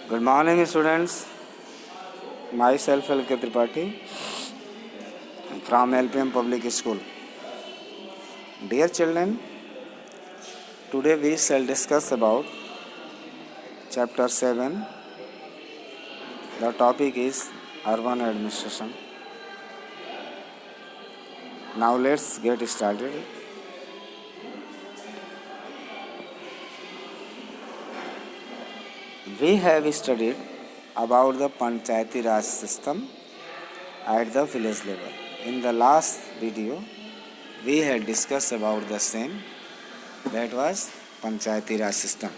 Good morning, students. Myself, L.K. Tripathi from LPM Public School. Dear children, today we shall discuss about Chapter 7. The topic is Urban Administration. Now let's get started. We have studied about the Panchayati Raj system at the village level. In the last video, we had discussed about the same, that was Panchayati Raj system.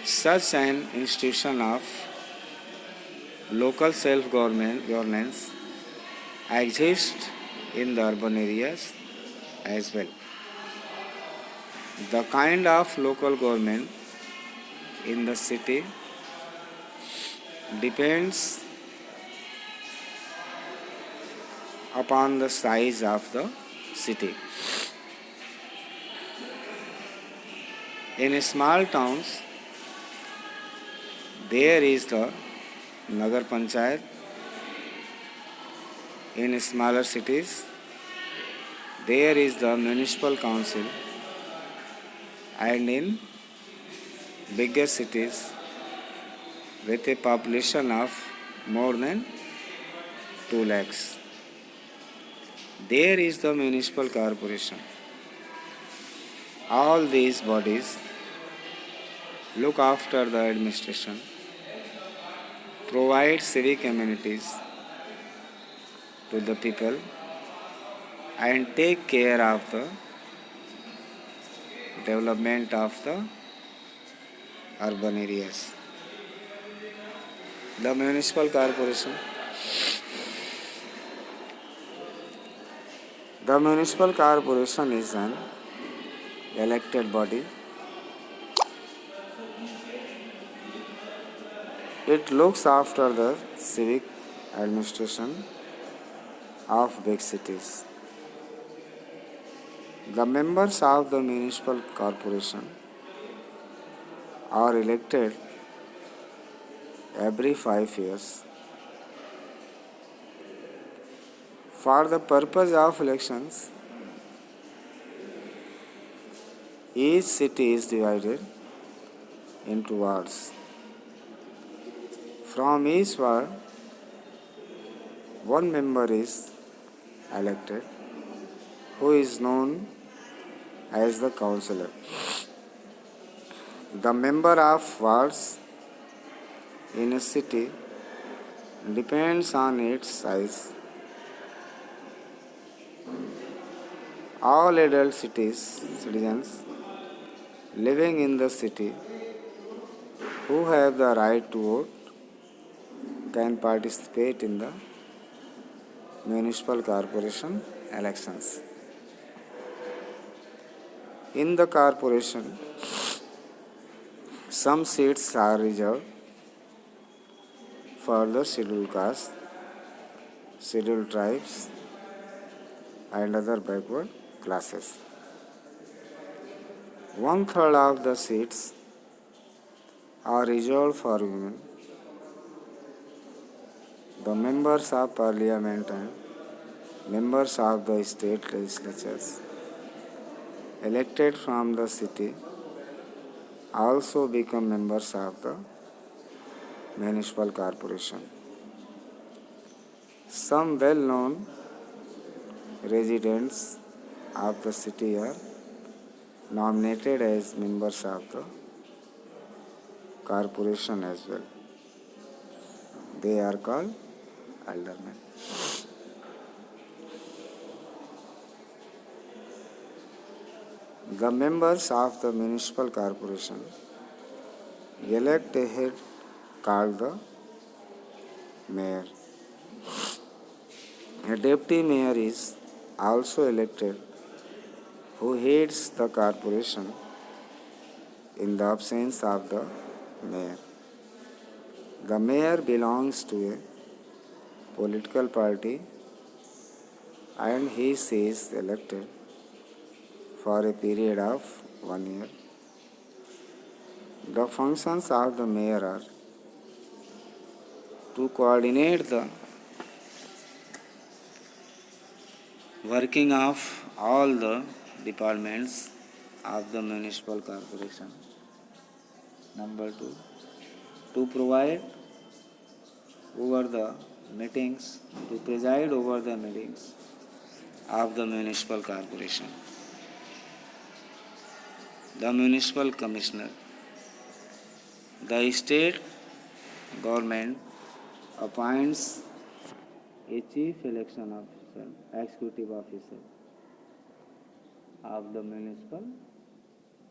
Such an institution of local self-governance exists in the urban areas as well. The kind of local government in the city depends upon the size of the city. In small towns, there is the Nagar Panchayat. In smaller cities, there is the municipal council, and in bigger cities with a population of more than 2 lakhs, there is the municipal corporation. All these bodies look after the administration, provide civic amenities to the people, and take care of the development of the urban areas. The municipal corporation. The municipal corporation is an elected body. It looks after the civic administration of big cities. The members of the municipal corporation are elected every 5 years. For the purpose of elections, each city is divided into wards. From each ward, one member is elected, who is known as the councillor. The number of wards in a city depends on its size. All adult citizens living in the city who have the right to vote can participate in the municipal corporation elections. In the corporation, some seats are reserved for the scheduled caste, scheduled tribes, and other backward classes. 1/3 of the seats are reserved for women. The members of parliament and members of the state legislatures elected from the city also become members of the municipal corporation. Some well-known residents of the city are nominated as members of the corporation as well. They are called aldermen. The members of the municipal corporation elect a head called the mayor. A deputy mayor is also elected, who heads the corporation in the absence of the mayor. The mayor belongs to a political party and he is elected for a period of 1 year The functions of the mayor are to coordinate the working of all the departments of the municipal corporation. Number two, to provide over the meetings, to preside over the meetings of the municipal corporation. The municipal commissioner. The state government appoints a chief election officer, executive officer of the municipal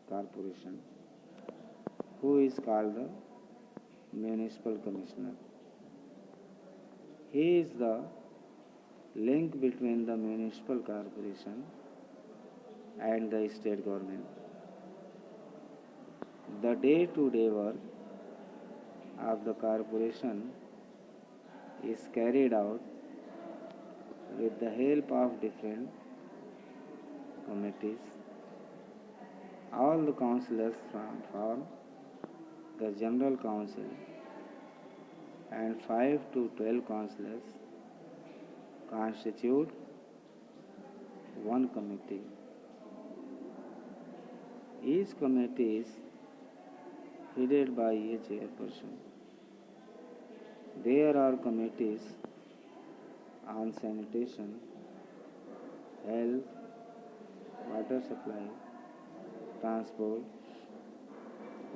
corporation, who is called the municipal commissioner. He is the link between the municipal corporation and the state government. The day-to-day work of the corporation is carried out with the help of different committees. All the councillors form the general council, and 5 to 12 councillors constitute one committee. Each committee is headed by a chairperson. There are committees on sanitation, health, water supply, transport,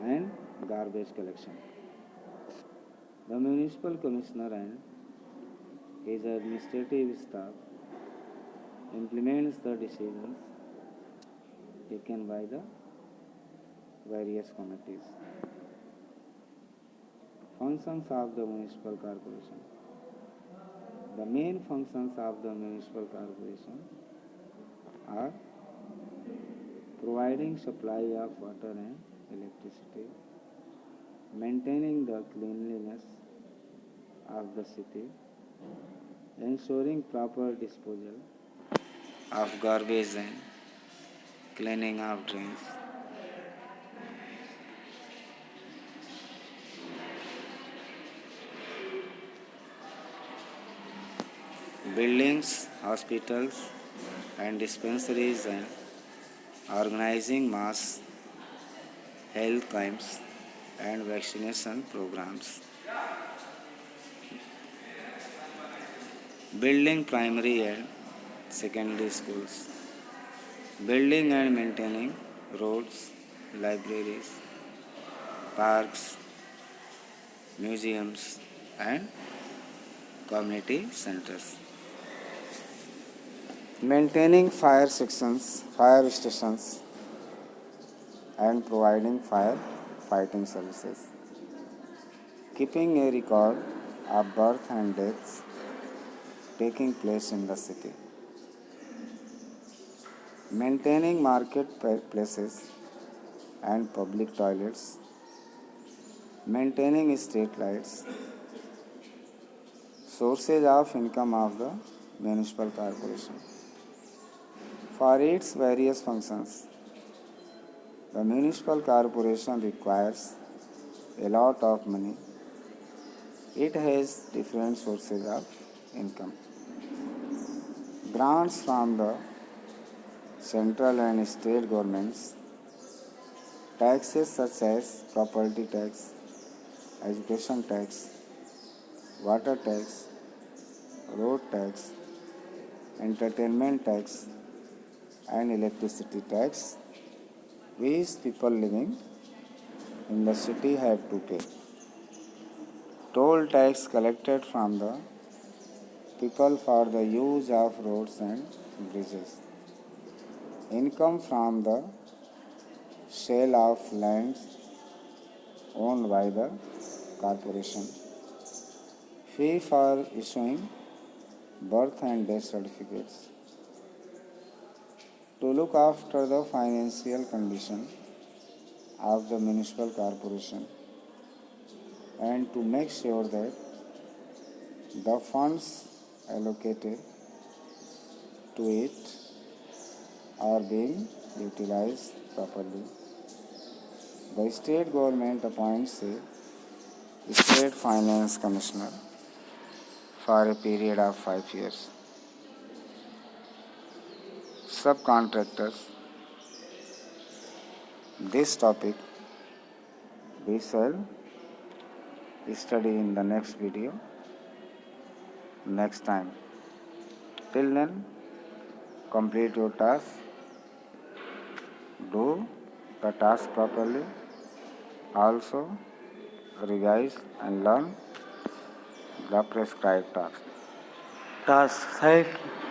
and garbage collection. The municipal commissioner and his administrative staff implements the decisions taken by the various committees. Functions of the municipal corporation. The main functions of the municipal corporation are providing supply of water and electricity, maintaining the cleanliness of the city, ensuring proper disposal of garbage and cleaning of drains, buildings, hospitals, and dispensaries, and organizing mass health camps and vaccination programs. Building primary and secondary schools. Building and maintaining roads, libraries, parks, museums, and community centers. Maintaining fire sections, fire stations, and providing fire fighting services. Keeping a record of birth and deaths taking place in the city. Maintaining marketplaces and public toilets. Maintaining street lights. Sources of income of the municipal corporation. For its various functions, the municipal corporation requires a lot of money. It has different sources of income. Grants from the central and state governments, taxes such as property tax, education tax, water tax, road tax, entertainment tax, and electricity tax, which people living in the city have to pay. Toll tax collected from the people for the use of roads and bridges. Income from the sale of lands owned by the corporation. Fee for issuing birth and death certificates. To look after the financial condition of the municipal corporation and to make sure that the funds allocated to it are being utilized properly. The state government appoints a state finance commissioner for a period of 5 years. Subcontractors. This topic we shall study in the next video next time. Till then, complete your task, do the task properly, also revise and learn the prescribed task. Thank you.